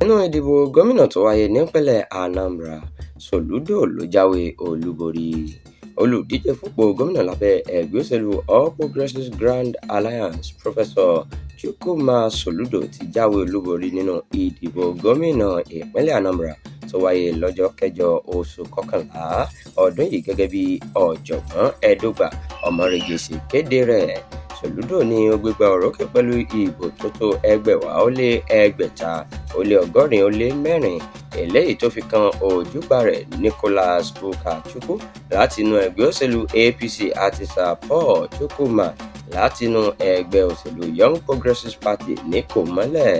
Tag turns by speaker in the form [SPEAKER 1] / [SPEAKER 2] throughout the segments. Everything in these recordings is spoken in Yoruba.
[SPEAKER 1] Nínú ìdìbò gómìnà tó wáyé nípínlẹ̀ Anambra, Soludo ló jáwé olúborí. Olùdíje fúnpò gómìnà lábẹ́ ẹgbẹ́ òṣèlú All Progressives Grand Alliance, Professor Chukwuma Soludo ti jáwé olúborí nínú ìdìbò gómìnà ìpínlẹ̀ Anambra tó wáyé lọ́jọ́ kẹjọ oṣù kọkànlá ọdún yìí gẹ́gẹ́ bí ọ̀jọ̀gbọ́n Edogba Ọmọrege ṣe kéde rẹ̀. Soludo ní ó gbégbá orókè pẹ̀lú ìbò tó tó 6,684 eléyìí tó fi kan ojúgbà rẹ̀ Nicholas Ukachukwu látinú ẹgbẹ́ òṣèlú APC àti Sir Paul Chukwuma látinú ẹgbẹ́ òṣèlú Young Progressives Party ní Kòmọ́lẹ̀.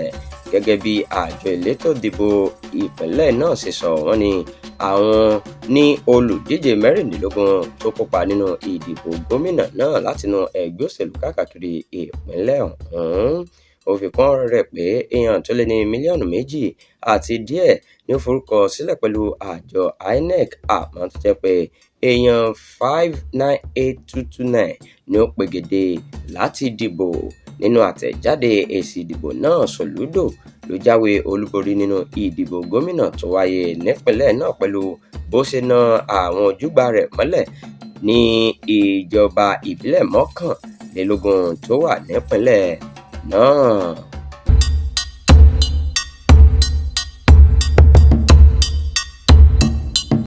[SPEAKER 1] Gẹ́gẹ́ bí àjọ elétò ìdìbò ìpínlẹ̀ náà ṣe sọ, wọ́n ní àwọn ní olùdíje 16 tó kópa nínú ìdìbò gómìnà náà látinú ẹgbẹ́ òṣèlú káàkiri ìpínlẹ̀ ọ̀hún. Ó fi kún ọ̀rọ̀ rẹ̀ pé èèyàn tó lé ní mílíọ̀nù 2 àti díẹ̀ ní ó forúkọ sílẹ̀ pẹ̀lú àjọ INEC, àmọ́ tó jẹ́ pé èèyàn 598,229 ni ó pegedé láti dìbò. Nínú àtẹ̀jáde èsì ìdìbò náà, Soludo ló jáwé olúborí nínú ìdìbò gómìnà tó wáyé nípínlẹ̀ náà pẹ̀lú bó ṣe na àwọn ojúgbà rẹ̀ mọ́lẹ̀ ní ìjọba ìbílẹ̀ 21 tó wà nípínlẹ̀ náà.